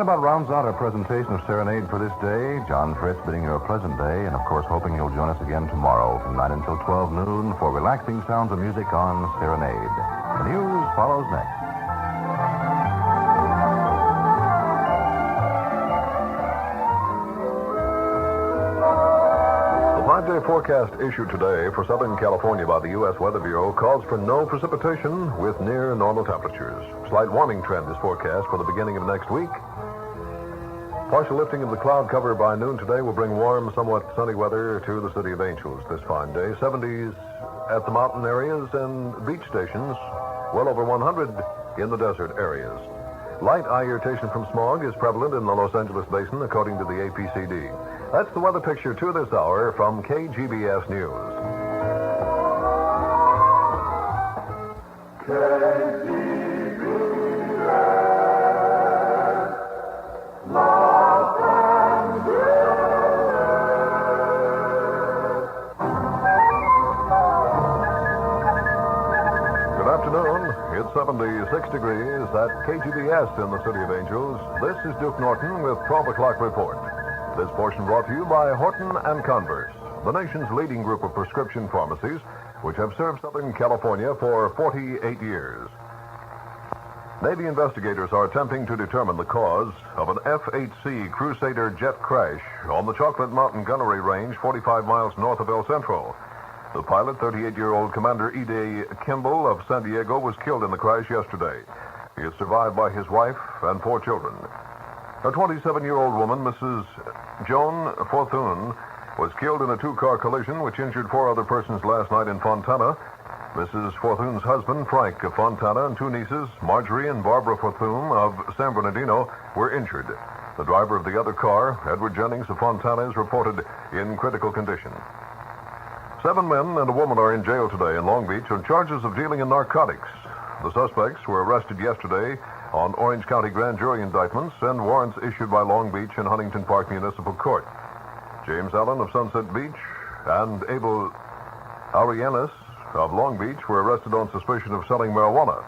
about rounds out our presentation of Serenade for this day. John Fritz bidding you a pleasant day, and of course hoping you'll join us again tomorrow from 9 until 12 noon for relaxing sounds of music on Serenade. The news follows next. The 5-day forecast issued today for Southern California by the U.S. Weather Bureau calls for no precipitation with near normal temperatures. Slight warming trend is forecast for the beginning of next week. Partial lifting of the cloud cover by noon today will bring warm, somewhat sunny weather to the City of Angels this fine day. 70s at the mountain areas and beach stations, well over 100 in the desert areas. Light eye irritation from smog is prevalent in the Los Angeles basin, according to the APCD. That's the weather picture to this hour from KGBS News. Good afternoon. It's 76 degrees at KGBS in the City of Angels. This is Duke Norton with 12 o'clock report. This portion brought to you by Horton and Converse, the nation's leading group of prescription pharmacies, which have served Southern California for 48 years. Navy investigators are attempting to determine the cause of an F-8C Crusader jet crash on the Chocolate Mountain Gunnery Range 45 miles north of El Centro. The pilot, 38-year-old Commander Ide Kimball of San Diego, was killed in the crash yesterday. He is survived by his wife and 4 children. A 27-year-old woman, Mrs. Joan Fortune, was killed in a 2-car collision which injured 4 other persons last night in Fontana. Mrs. Fortune's husband, Frank of Fontana, and 2 nieces, Marjorie and Barbara Fortune of San Bernardino, were injured. The driver of the other car, Edward Jennings of Fontana, is reported in critical condition. 7 men and a woman are in jail today in Long Beach on charges of dealing in narcotics. The suspects were arrested yesterday on Orange County grand jury indictments and warrants issued by Long Beach and Huntington Park Municipal Court. James Allen of Sunset Beach and Abel Arianes of Long Beach were arrested on suspicion of selling marijuana.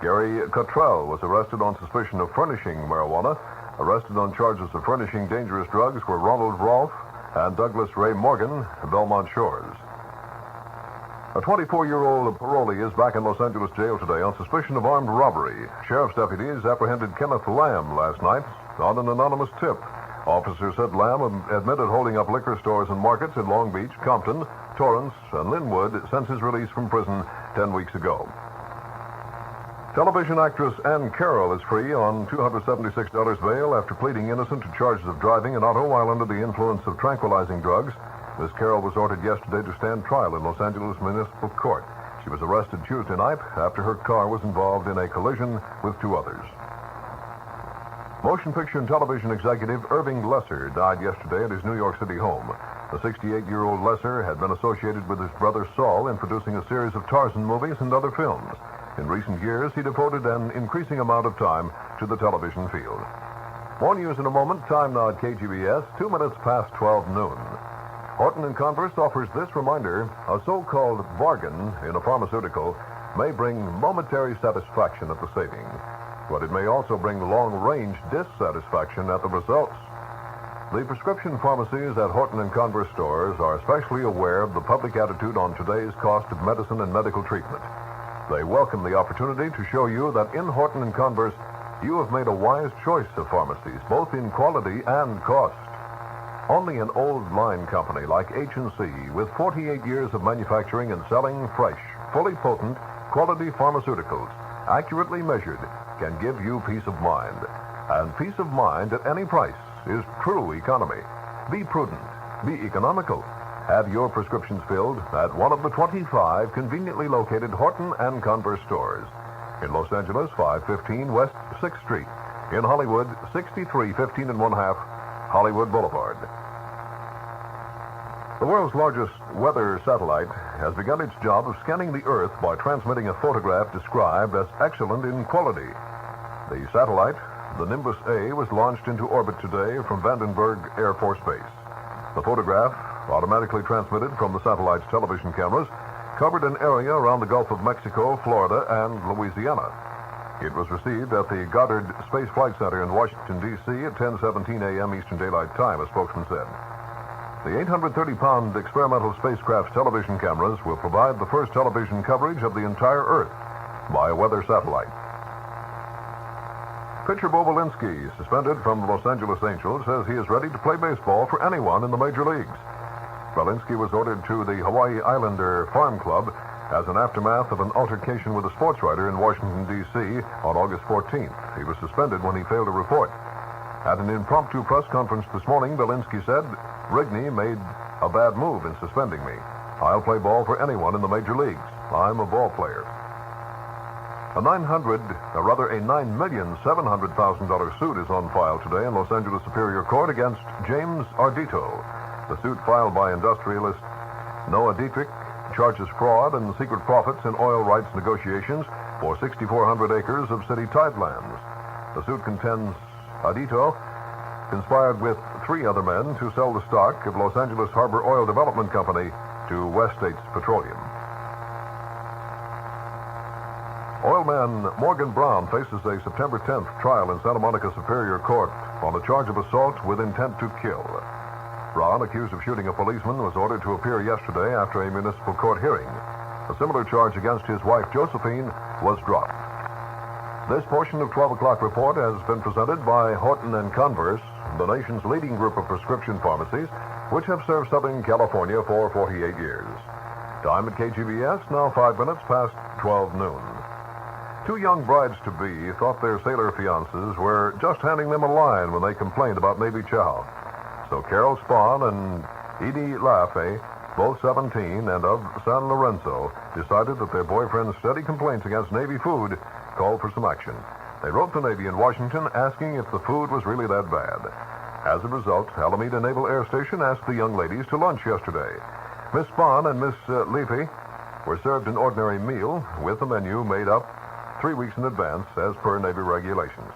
Gary Cottrell was arrested on suspicion of furnishing marijuana. Arrested on charges of furnishing dangerous drugs were Ronald Rolfe and Douglas Ray Morgan of Belmont Shores. A 24-year-old parolee is back in Los Angeles jail today on suspicion of armed robbery. Sheriff's deputies apprehended Kenneth Lamb last night on an anonymous tip. Officers said Lamb admitted holding up liquor stores and markets in Long Beach, Compton, Torrance, and Linwood since his release from prison 10 weeks ago. Television actress Ann Carroll is free on $276 bail after pleading innocent to charges of driving an auto while under the influence of tranquilizing drugs. Miss Carroll was ordered yesterday to stand trial in Los Angeles Municipal Court. She was arrested Tuesday night after her car was involved in a collision with 2 others. Motion picture and television executive Irving Lesser died yesterday at his New York City home. The 68-year-old Lesser had been associated with his brother Saul in producing a series of Tarzan movies and other films. In recent years, he devoted an increasing amount of time to the television field. More news in a moment. Time now at KGBS, 2 minutes past 12 noon. Horton and Converse offers this reminder: a so-called bargain in a pharmaceutical may bring momentary satisfaction at the saving, but it may also bring long-range dissatisfaction at the results. The prescription pharmacies at Horton and Converse stores are especially aware of the public attitude on today's cost of medicine and medical treatment. They welcome the opportunity to show you that in Horton and Converse, you have made a wise choice of pharmacies, both in quality and cost. Only an old line company like H&C, with 48 years of manufacturing and selling fresh, fully potent, quality pharmaceuticals, accurately measured, can give you peace of mind. And peace of mind at any price is true economy. Be prudent. Be economical. Have your prescriptions filled at one of the 25 conveniently located Horton and Converse stores. In Los Angeles, 515 West 6th Street. In Hollywood, 6315 1/2 Hollywood Boulevard. The world's largest weather satellite has begun its job of scanning the Earth by transmitting a photograph described as excellent in quality. The satellite, the Nimbus A, was launched into orbit today from Vandenberg Air Force Base. The photograph, automatically transmitted from the satellite's television cameras, covered an area around the Gulf of Mexico, Florida, and Louisiana. It was received at the Goddard Space Flight Center in Washington, D.C. at 10:17 a.m. Eastern Daylight Time, a spokesman said. The 830-pound experimental spacecraft's television cameras will provide the first television coverage of the entire Earth by a weather satellite. Pitcher Bo Belinsky, suspended from the Los Angeles Angels, says he is ready to play baseball for anyone in the major leagues. Belinsky was ordered to the Hawaii Islander Farm Club as an aftermath of an altercation with a sports writer in Washington, D.C. on August 14th. He was suspended when he failed to report. At an impromptu press conference this morning, Belinsky said, "Rigney made a bad move in suspending me. I'll play ball for anyone in the major leagues. I'm a ball player." A $9,700,000 suit is on file today in Los Angeles Superior Court against James Ardito. The suit filed by industrialist Noah Dietrich charges fraud and secret profits in oil rights negotiations for 6,400 acres of city tidelands. The suit contends Ardito conspired with 3 other men to sell the stock of Los Angeles Harbor Oil Development Company to West States Petroleum. Oilman Morgan Brown faces a September 10th trial in Santa Monica Superior Court on the charge of assault with intent to kill. Brown, accused of shooting a policeman, was ordered to appear yesterday after a municipal court hearing. A similar charge against his wife, Josephine, was dropped. This portion of 12 o'clock report has been presented by Horton and Converse, the nation's leading group of prescription pharmacies, which have served Southern California for 48 years. Time at KGBS, now 5 minutes past 12 noon. 2 young brides-to-be thought their sailor fiancés were just handing them a line when they complained about Navy chow. So Carol Spahn and Edie Lafay, both 17 and of San Lorenzo, decided that their boyfriend's steady complaints against Navy food called for some action. They wrote the Navy in Washington asking if the food was really that bad. As a result, Alameda Naval Air Station asked the young ladies to lunch yesterday. Miss Spahn and Miss Lafay were served an ordinary meal with a menu made up 3 weeks in advance as per Navy regulations.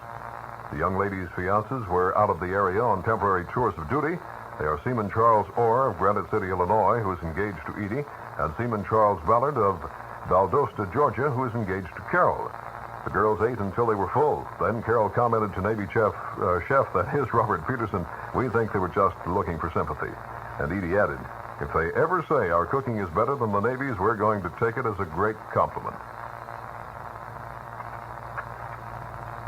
The young ladies' fiancés were out of the area on temporary tours of duty. They are Seaman Charles Orr of Granite City, Illinois, who is engaged to Edie, and Seaman Charles Ballard of Valdosta, Georgia, who is engaged to Carol. The girls ate until they were full. Then Carol commented to Navy chef, that is Robert Peterson, "We think they were just looking for sympathy." And Edie added, "If they ever say our cooking is better than the Navy's, we're going to take it as a great compliment."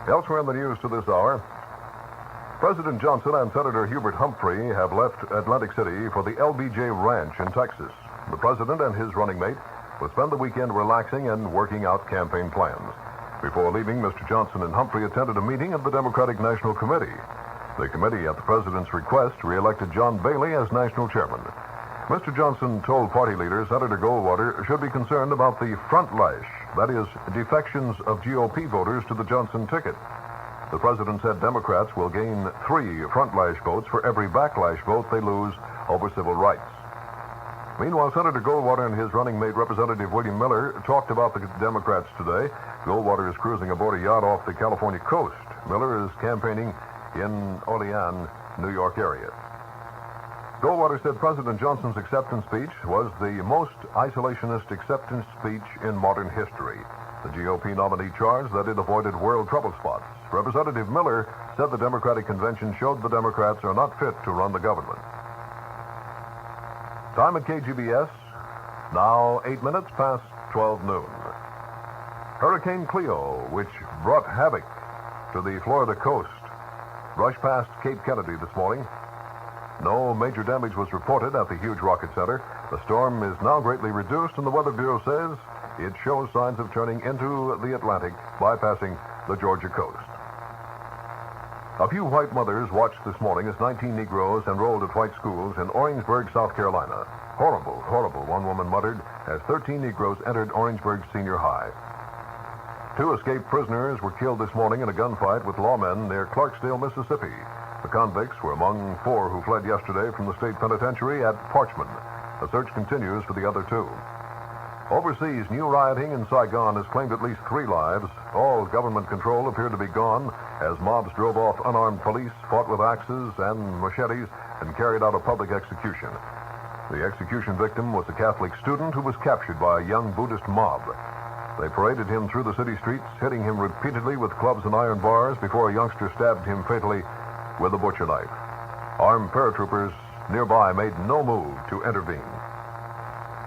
Elsewhere in the news to this hour, President Johnson and Senator Hubert Humphrey have left Atlantic City for the LBJ Ranch in Texas. The president and his running mate will spend the weekend relaxing and working out campaign plans. Before leaving, Mr. Johnson and Humphrey attended a meeting of the Democratic National Committee. The committee, at the president's request, re-elected John Bailey as national chairman. Mr. Johnson told party leader Senator Goldwater should be concerned about the front lash, that is, defections of GOP voters to the Johnson ticket. The president said Democrats will gain 3 front lash votes for every backlash vote they lose over civil rights. Meanwhile, Senator Goldwater and his running mate, Representative William Miller, talked about the Democrats today. Goldwater is cruising aboard a yacht off the California coast. Miller is campaigning in Olean, New York area. Goldwater said President Johnson's acceptance speech was the most isolationist acceptance speech in modern history. The GOP nominee charged that it avoided world trouble spots. Representative Miller said the Democratic convention showed the Democrats are not fit to run the government. Time at KGBS, now 8 minutes past 12 noon. Hurricane Cleo, which brought havoc to the Florida coast, brushed past Cape Kennedy this morning. No major damage was reported at the huge rocket center. The storm is now greatly reduced, and the Weather Bureau says it shows signs of turning into the Atlantic, bypassing the Georgia coast. A few white mothers watched this morning as 19 Negroes enrolled at white schools in Orangeburg, South Carolina. Horrible, horrible, one woman muttered as 13 Negroes entered Orangeburg Senior High. 2 escaped prisoners were killed this morning in a gunfight with lawmen near Clarksdale, Mississippi. The convicts were among 4 who fled yesterday from the state penitentiary at Parchman. The search continues for the other 2. Overseas, new rioting in Saigon has claimed at least 3 lives. All government control appeared to be gone as mobs drove off unarmed police, fought with axes and machetes, and carried out a public execution. The execution victim was a Catholic student who was captured by a young Buddhist mob. They paraded him through the city streets, hitting him repeatedly with clubs and iron bars before a youngster stabbed him fatally with a butcher knife. Armed paratroopers nearby made no move to intervene.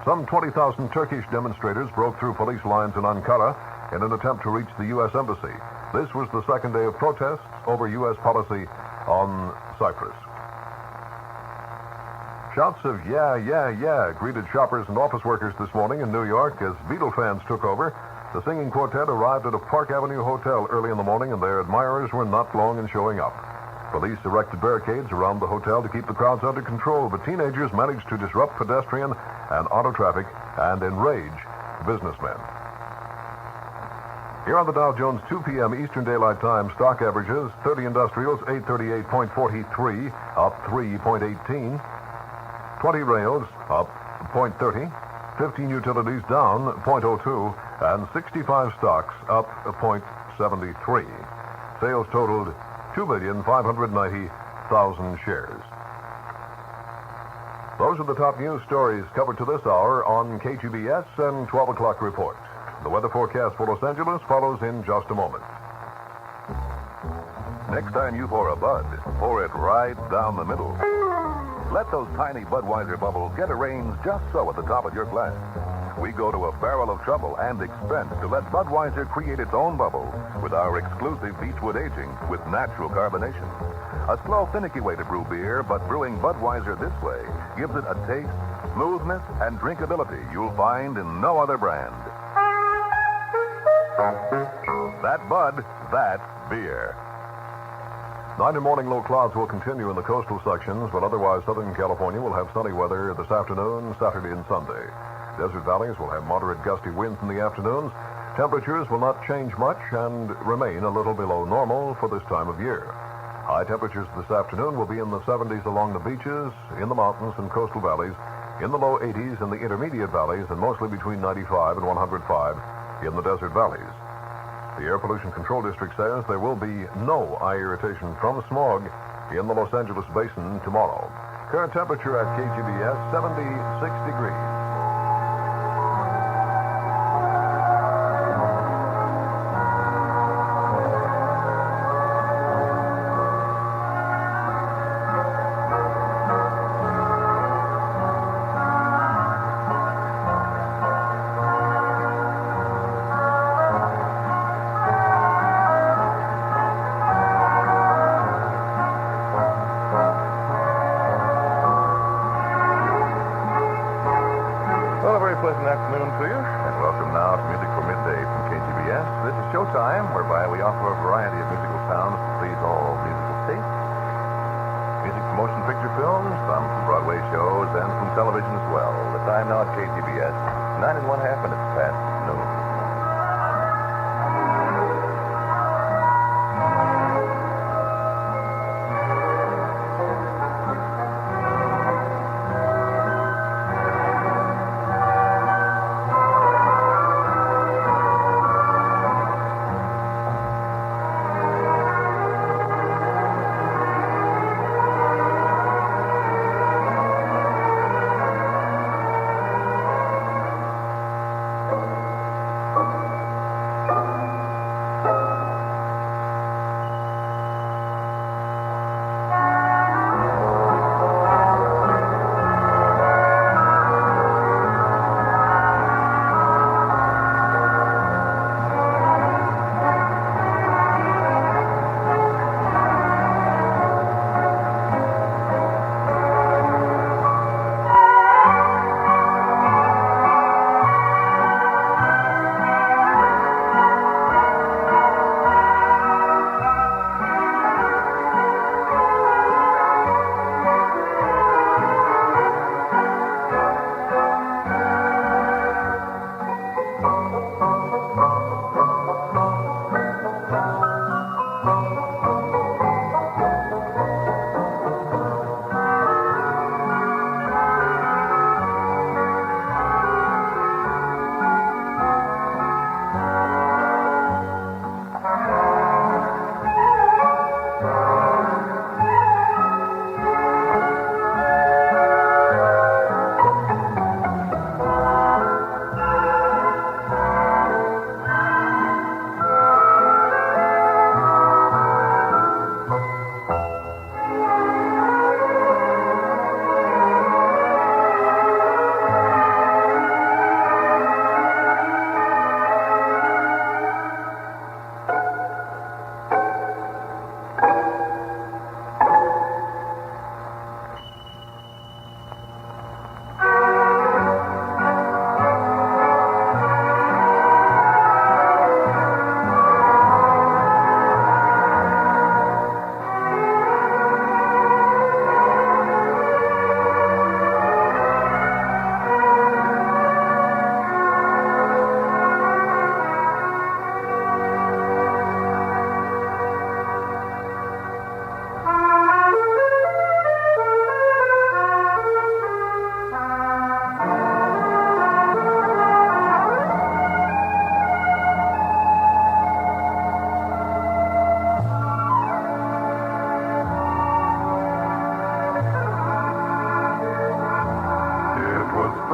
Some 20,000 Turkish demonstrators broke through police lines in Ankara in an attempt to reach the U.S. Embassy. This was the second day of protests over U.S. policy on Cyprus. Shouts of yeah, yeah, yeah greeted shoppers and office workers this morning in New York as Beatle fans took over. The singing quartet arrived at a Park Avenue hotel early in the morning, and their admirers were not long in showing up. Police erected barricades around the hotel to keep the crowds under control, but teenagers managed to disrupt pedestrian and auto traffic and enrage businessmen. Here are the Dow Jones 2 p.m. Eastern Daylight Time stock averages. 30 industrials, 838.43, up 3.18. 20 rails, up 0.30. 15 utilities, down 0.02. And 65 stocks, up 0.73. Sales totaled 2,590,000 shares. Those are the top news stories covered to this hour on KGBS and 12 o'clock report. The weather forecast for Los Angeles follows in just a moment. Next time you pour a Bud, pour it right down the middle. Let those tiny Budweiser bubbles get arranged just so at the top of your glass. We go to a barrel of trouble and expense to let Budweiser create its own bubble with our exclusive Beechwood aging with natural carbonation. A slow, finicky way to brew beer, but brewing Budweiser this way gives it a taste, smoothness, and drinkability you'll find in no other brand. That Bud, that beer. Night and morning low clouds will continue in the coastal sections, but otherwise Southern California will have sunny weather this afternoon, Saturday and Sunday. Desert valleys will have moderate gusty winds in the afternoons. Temperatures will not change much and remain a little below normal for this time of year. High temperatures this afternoon will be in the 70s along the beaches, in the mountains and coastal valleys, in the low 80s in the intermediate valleys, and mostly between 95 and 105 in the desert valleys. The Air Pollution Control District says there will be no eye irritation from smog in the Los Angeles basin tomorrow. Current temperature at KGBS, 76 degrees. Pleasant afternoon to you, and welcome now to Music for Midday from KGBS. This is Showtime, whereby we offer a variety of musical sounds to please all musical tastes. Music from motion picture films, some from Broadway shows, and from television as well. The time now at KGBS, 9 1/2 minutes past noon.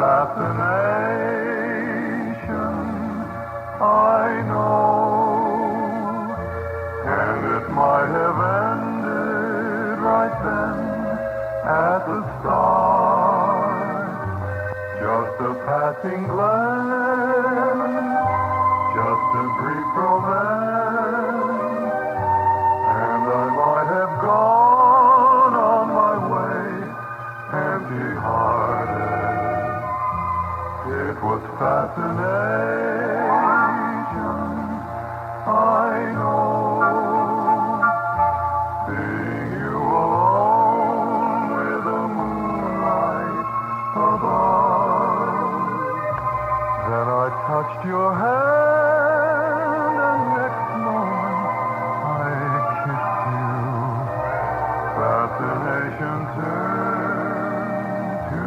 fascination, I know, and it might have ended right then at the start. Just a passing glance, just a brief romance, and I might have gone on my way empty-hearted. It was fascination, I know, seeing you alone with the moonlight above. Then I touched your hand, and next moment I kissed you. Fascination turned to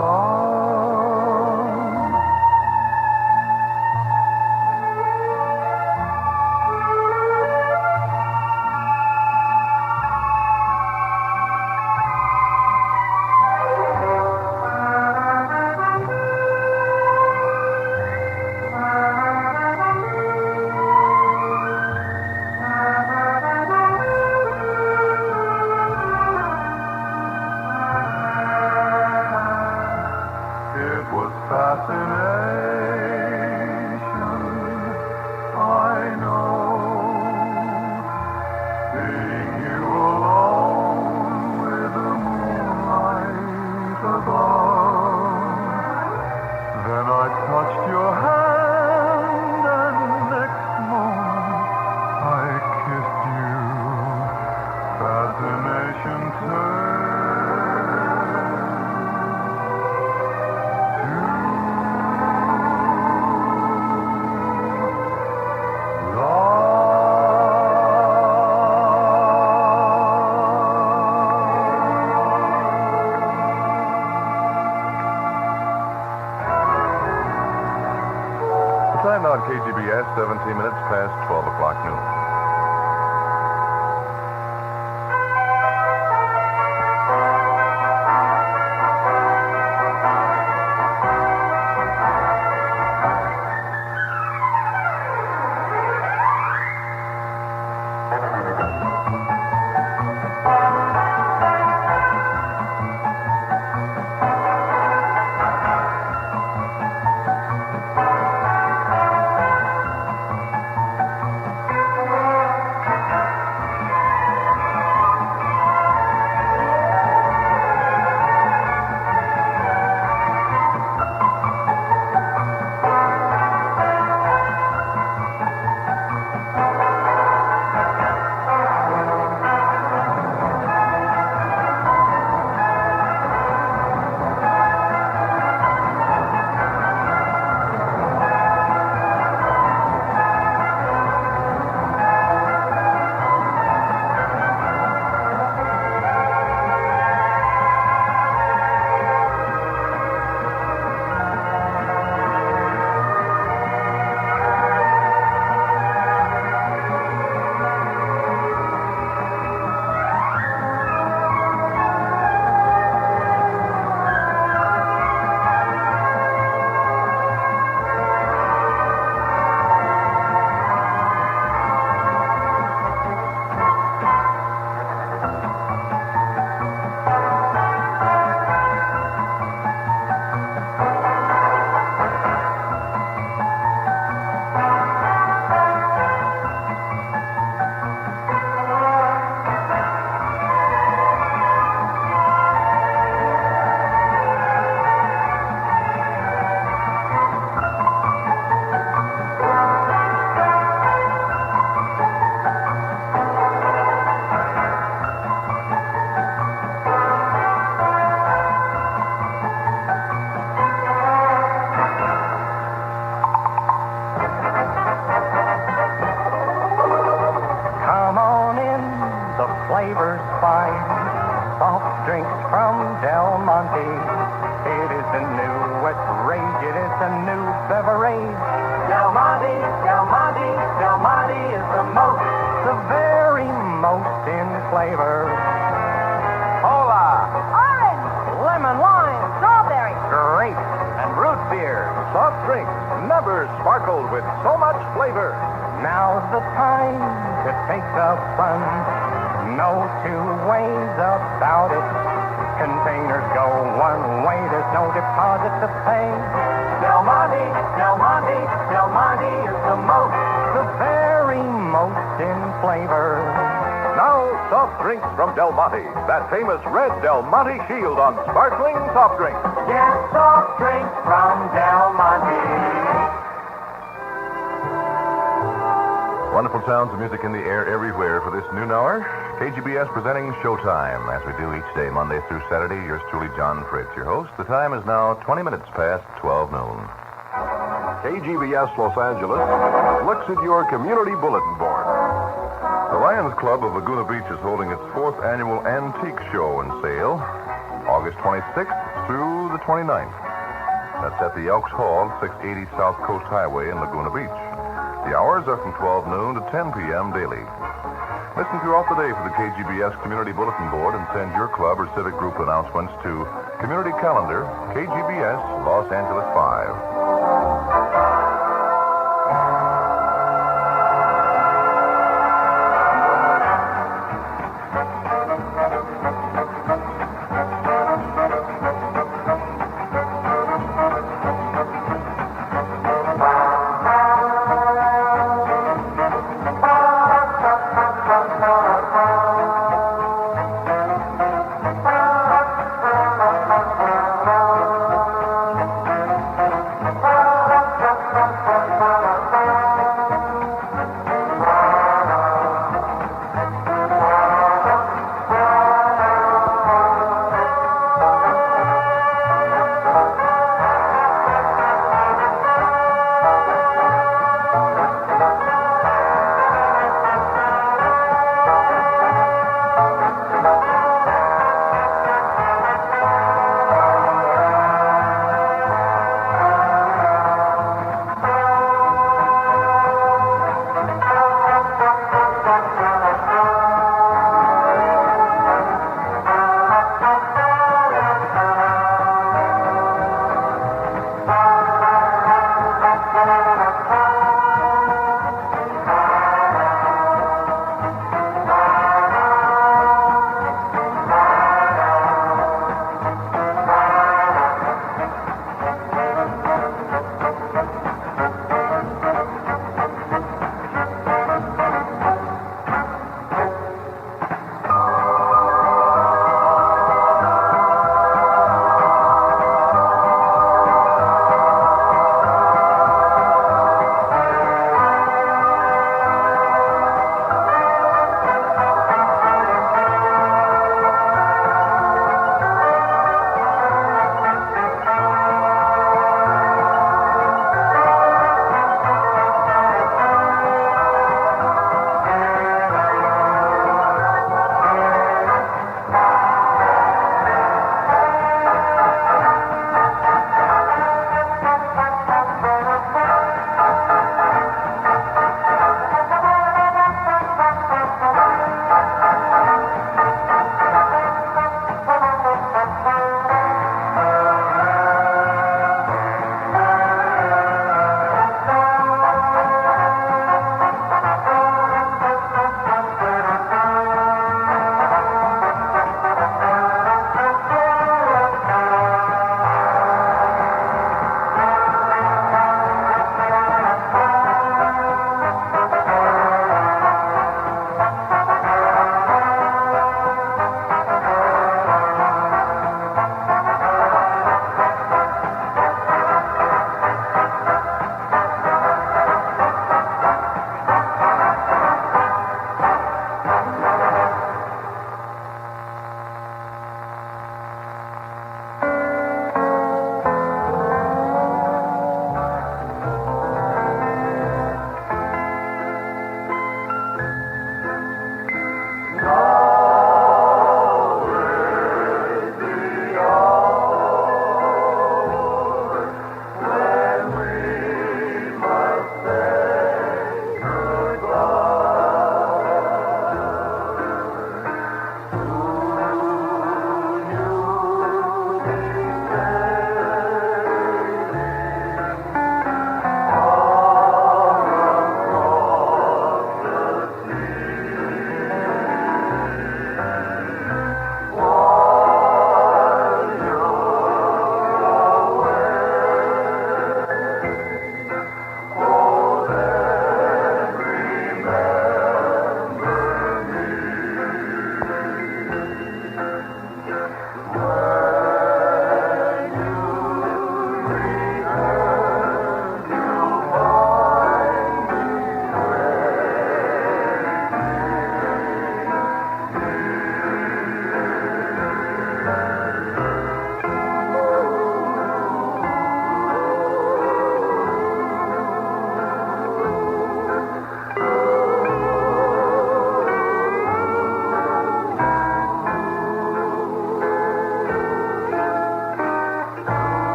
love. It was fascination, I know, seeing you alone with the moonlight above. Then I touched your hand, and next moment I kissed you. Fascination turned The time now at KGBS, 17 minutes past 12 o'clock noon. flavors fine. Soft drinks from Del Monte. It is the newest rage. It is the new beverage. Del Monte, Del Monte, Del Monte is the very most in flavor. Cola, orange, lemon, lime, strawberry. sparkled with so much flavor. Now's the time to take the fun. No two ways about it. Containers go one way, there's no deposit to pay. Del Monte, Del Monte, Del Monte is the very most in flavor. Now, soft drinks from Del Monte. That famous red Del Monte shield on sparkling soft drinks. Get soft drinks from Del Monte. Wonderful sounds of music in the air everywhere for this noon hour. KGBS presenting Showtime, as we do each day, Monday through Saturday. Yours truly, John Fritz, your host. The time is now 20 minutes past 12 noon. KGBS Los Angeles looks at your community bulletin board. The Lions Club of Laguna Beach is holding its 4th annual antique show and sale, August 26th through the 29th. That's at the Elks Hall, 680 South Coast Highway in Laguna Beach. The hours are from 12 noon to 10 p.m. daily. Listen throughout the day for the KGBS Community Bulletin Board and send your club or civic group announcements to Community Calendar, KGBS, Los Angeles 5.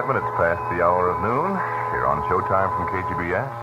Minutes past the hour of noon, here on Showtime from KGBS.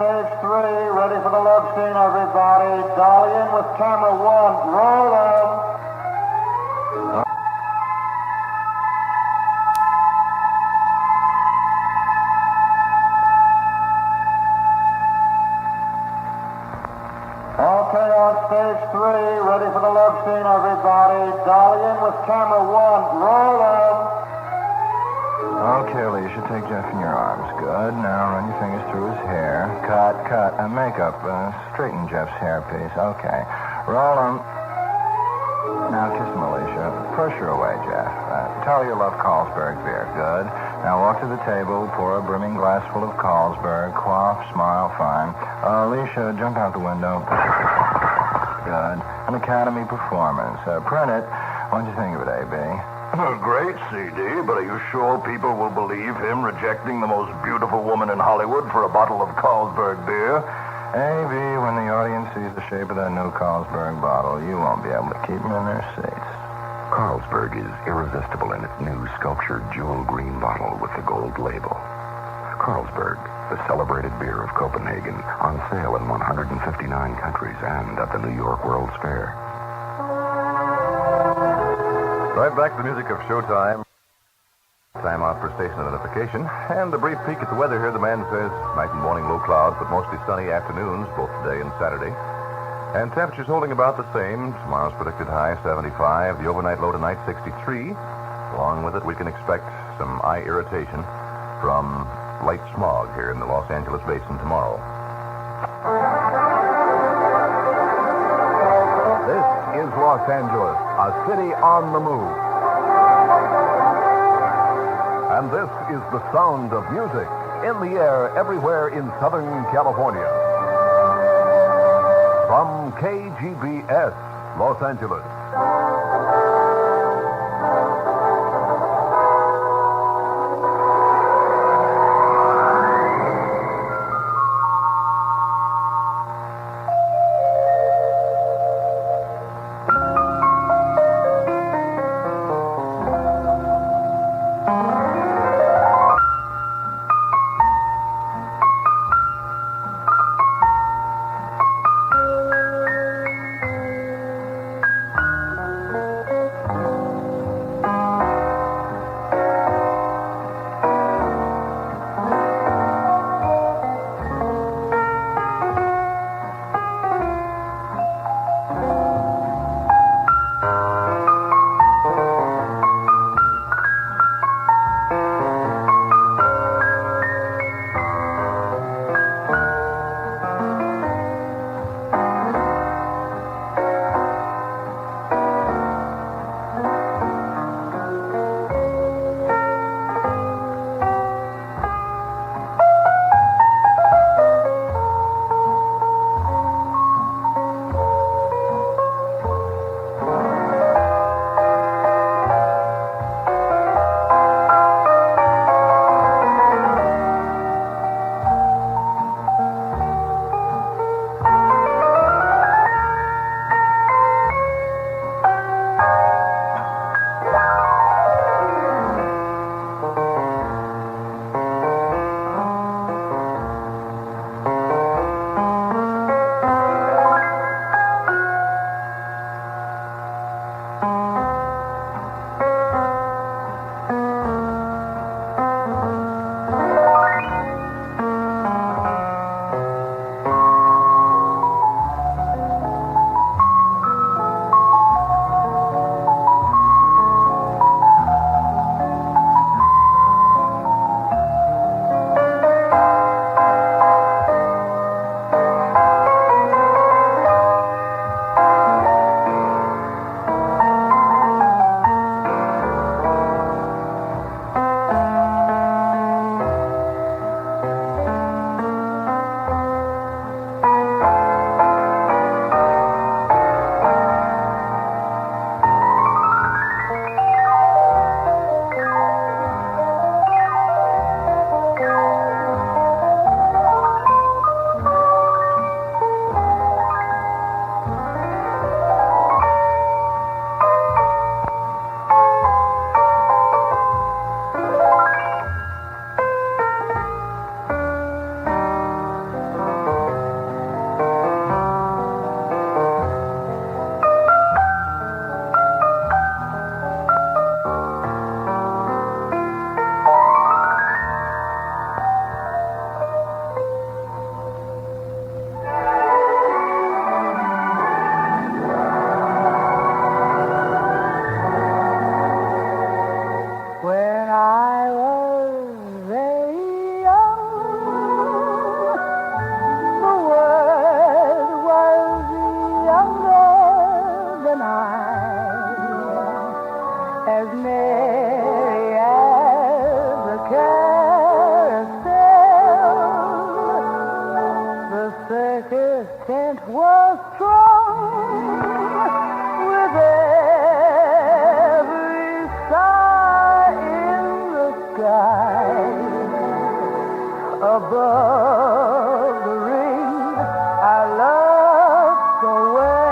Stage 3, ready for the love scene, everybody. Dolly in with camera 1. Roll on. Okay, on stage 3, ready for the love scene, everybody. Dolly in with camera 1. Roll on. Okay, Alicia, take Jeff in your arms. Good. Now run your fingers through his hair. Cut. Makeup. Straighten Jeff's hairpiece. Okay. Roll him. Now kiss him, Alicia. Push her away, Jeff. Tell her you love Carlsberg beer. Good. Now walk to the table. Pour a brimming glass full of Carlsberg. Quaff. Smile. Fine. Alicia, jump out the window. Good. An Academy performance. Print it. What'd you think of it, A.B.? A great CD, but are you sure people will believe him rejecting the most beautiful woman in Hollywood for a bottle of Carlsberg beer? A.B., when the audience sees the shape of that new Carlsberg bottle, you won't be able to keep them in their seats. Carlsberg is irresistible in its new sculptured jewel green bottle with the gold label. Carlsberg, the celebrated beer of Copenhagen, on sale in 159 countries and at the New York World's Fair. Right back to the music of Showtime. Time out for station identification. And a brief peek at the weather here. The man says night and morning low clouds, but mostly sunny afternoons, both today and Saturday. And temperatures holding about the same. Tomorrow's predicted high, 75. The overnight low tonight, 63. Along with it, we can expect some eye irritation from light smog here in the Los Angeles basin tomorrow. This is Los Angeles, a city on the move. And this is the sound of music in the air everywhere in Southern California. From KGBS, Los Angeles. above the ring I love so well.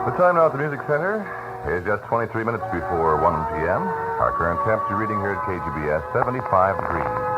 The time now at the Music Center is just 23 minutes before 1 p.m. Our current temperature reading here at KGBS, 75 degrees.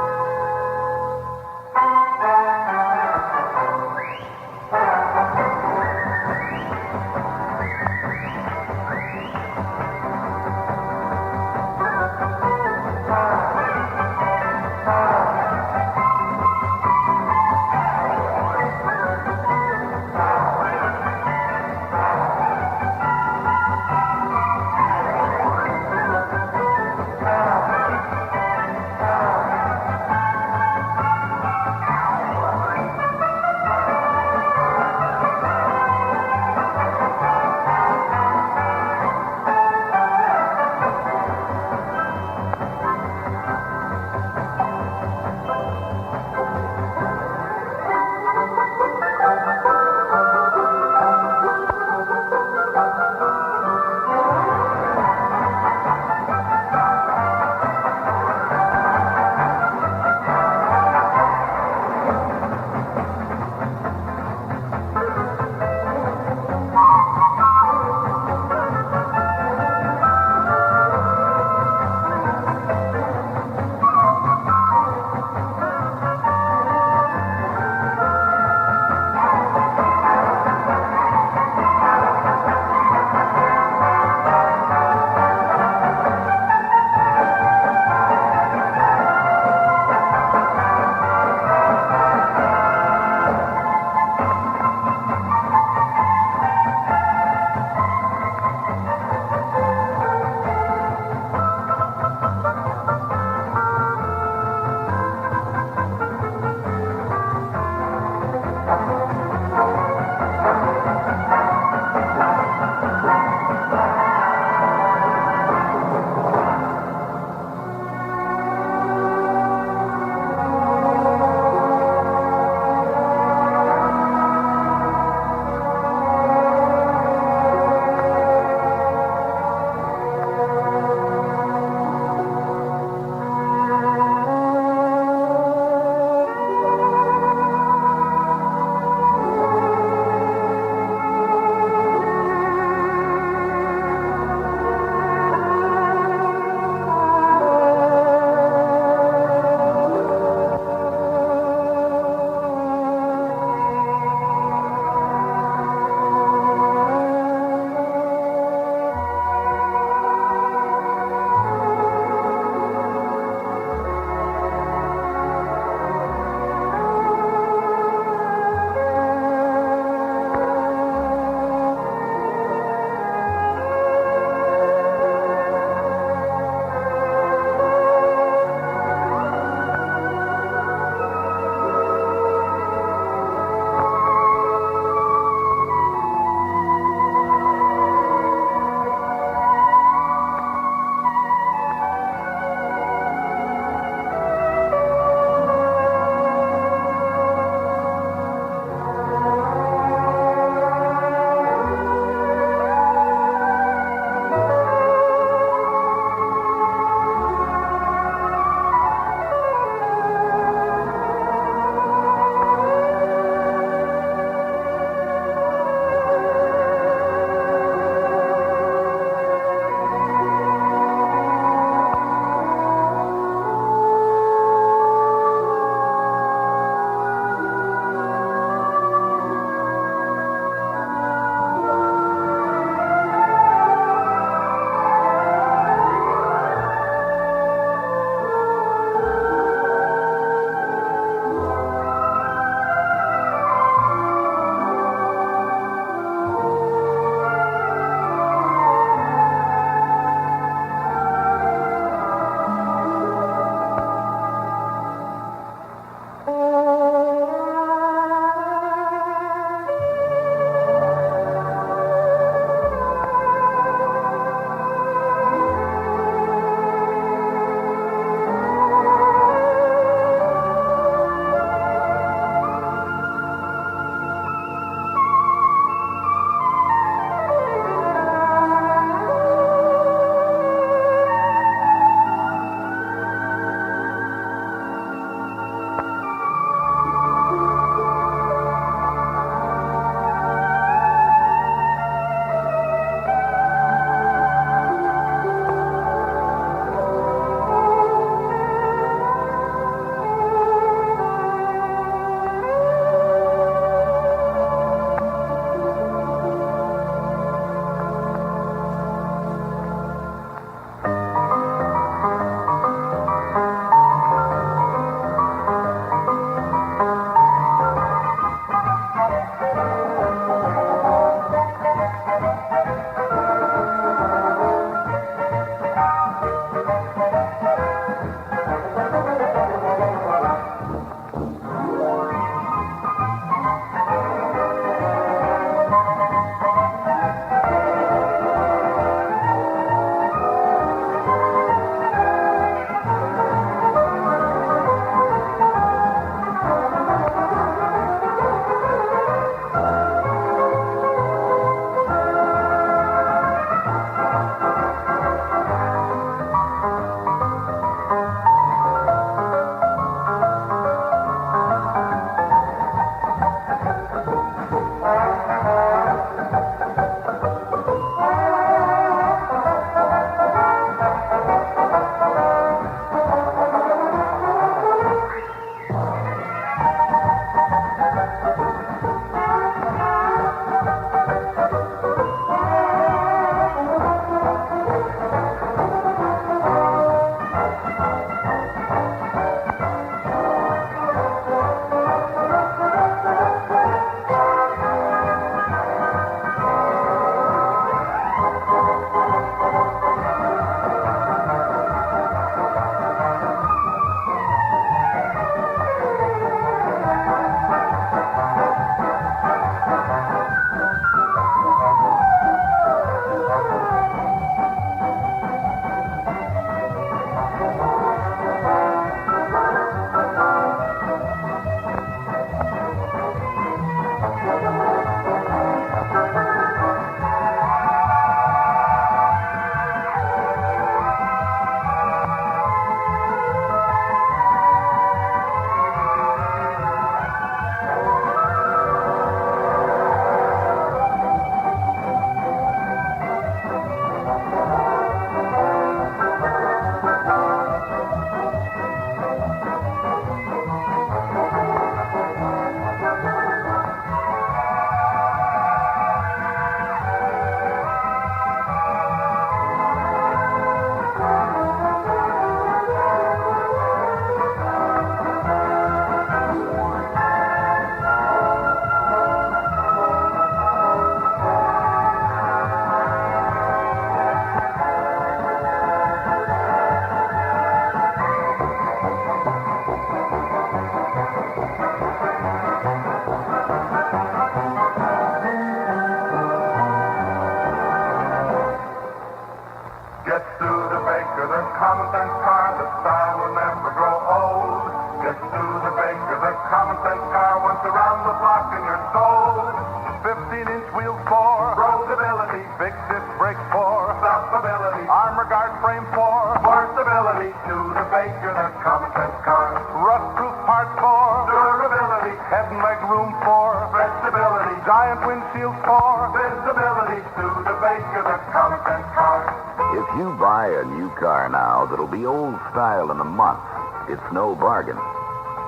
Flexibility, Studebaker, the common sense car. Rust-proof parts for durability. Head and leg room for flexibility. Giant windshield for visibility. Studebaker, the common sense car. If you buy a new car now that'll be old style in a month, it's no bargain.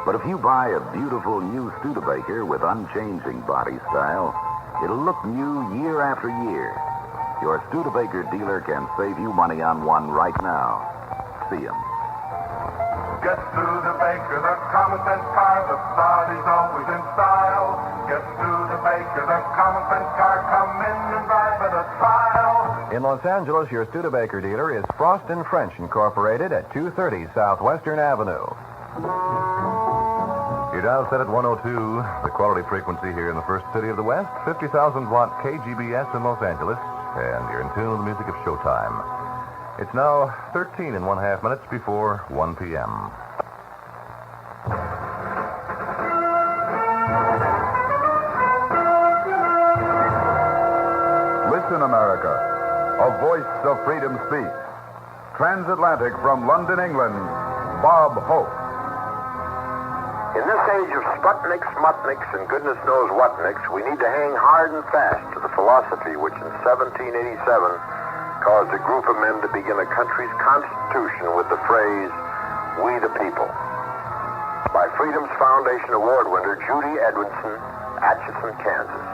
But if you buy a beautiful new Studebaker with unchanging body style, it'll look new year after year. Your Studebaker dealer can save you money on one right now. See him. Get Studebaker, the common sense car. The body's always in style. Get Studebaker, the common sense car. Come in and drive at a trial. In Los Angeles, your Studebaker dealer is Frost & French Incorporated at 230 Southwestern Avenue. You're now set at 102, the quality frequency here in the first city of the West, 50,000-watt KGBS in Los Angeles, and you're in tune with the music of Showtime. It's now 13 and 1/2 minutes before 1 p.m. Listen, America, a voice of freedom speaks. Transatlantic from London, England, Bob Hope. In this age of Sputniks, Smutniks, and goodness knows whatniks, we need to hang hard and fast to the philosophy which in 1787 caused a group of men to begin a country's constitution with the phrase, "We the people." By Freedom's Foundation Award winner Judy Edwinson, Atchison, Kansas.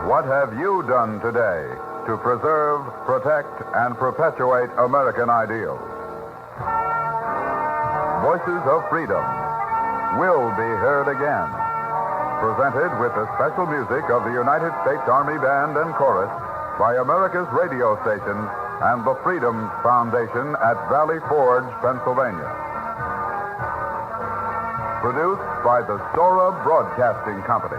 What have you done today to preserve, protect, and perpetuate American ideals? Voices of Freedom will be heard again. Presented with the special music of the United States Army Band and Chorus by America's radio station and the Freedom Foundation at Valley Forge, Pennsylvania. Produced by the Sora Broadcasting Company.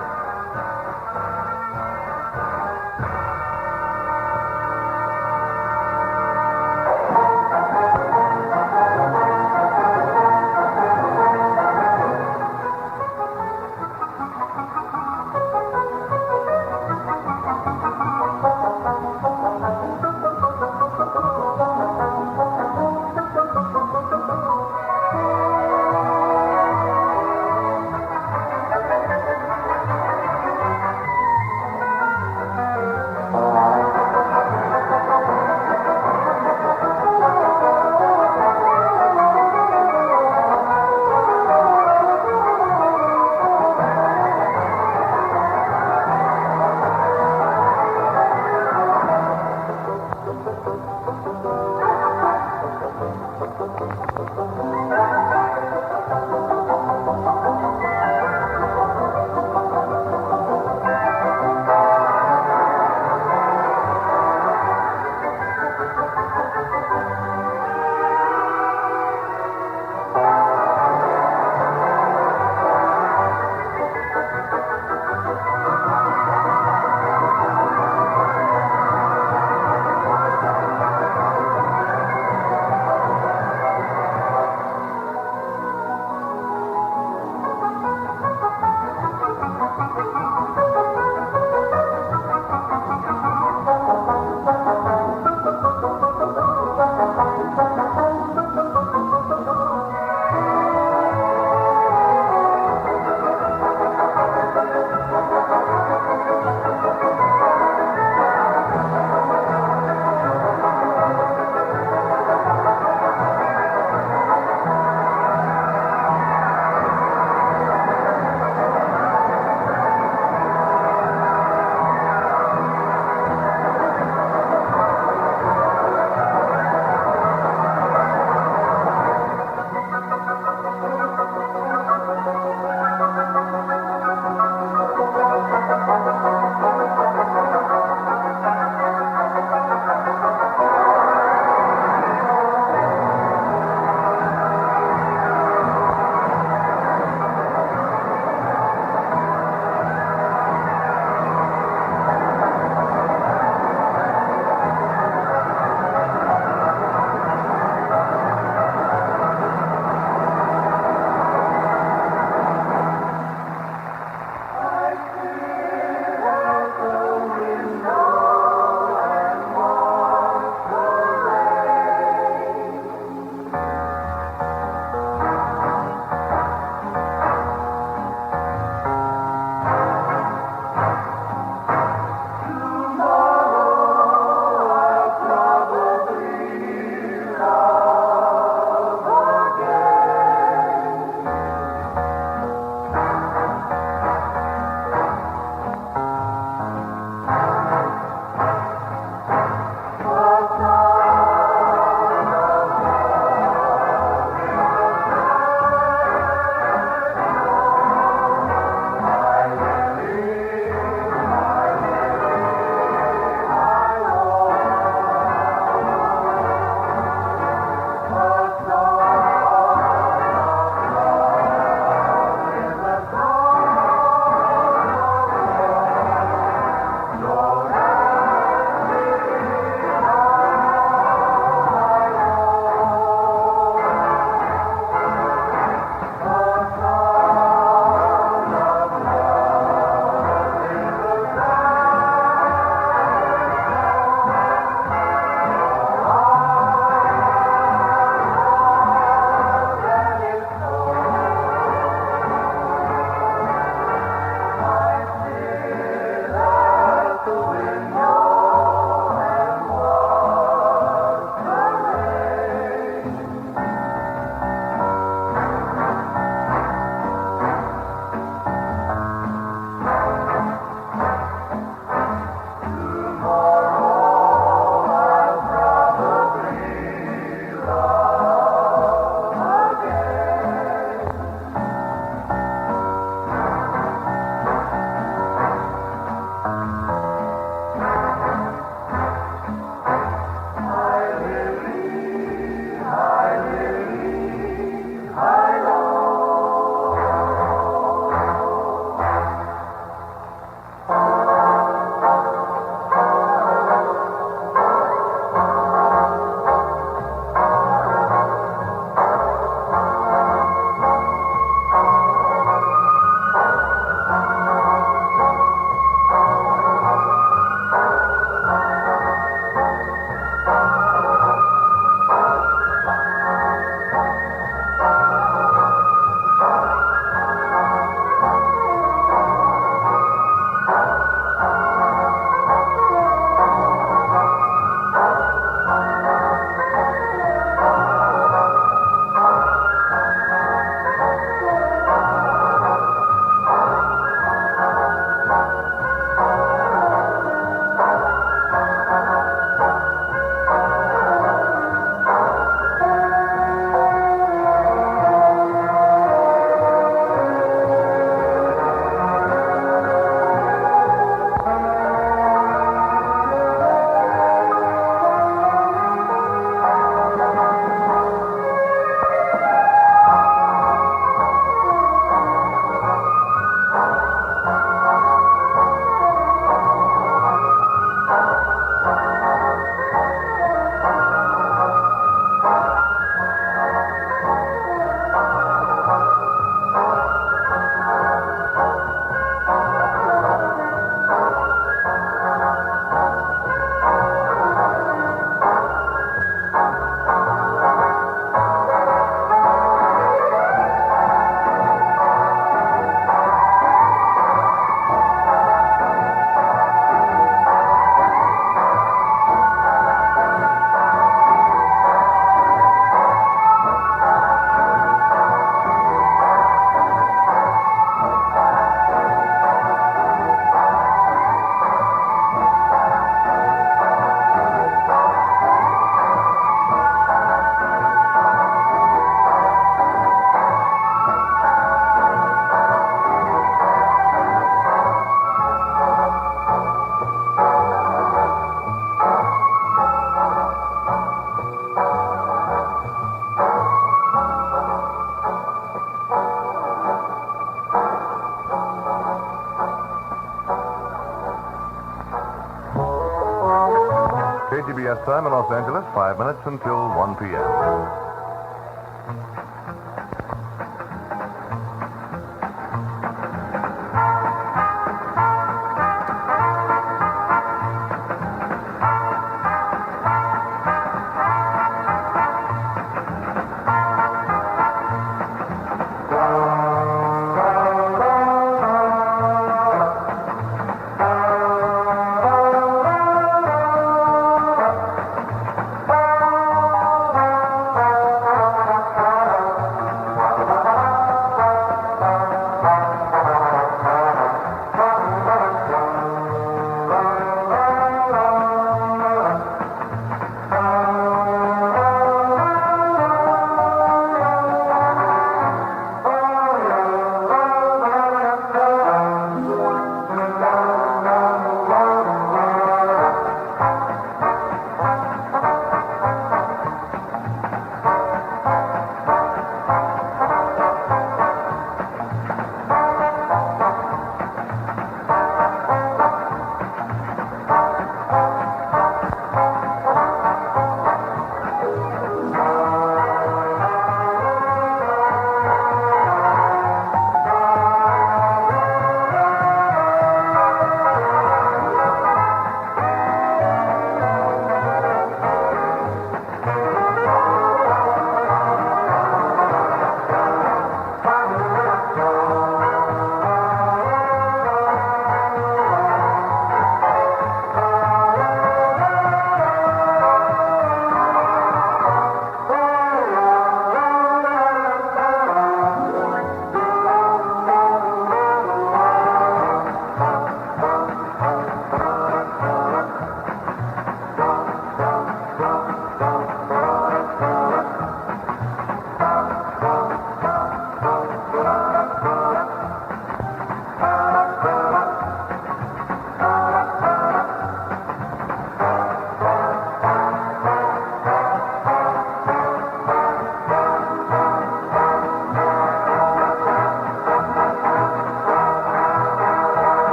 KGBS time in Los Angeles, 5 minutes until 1 p.m.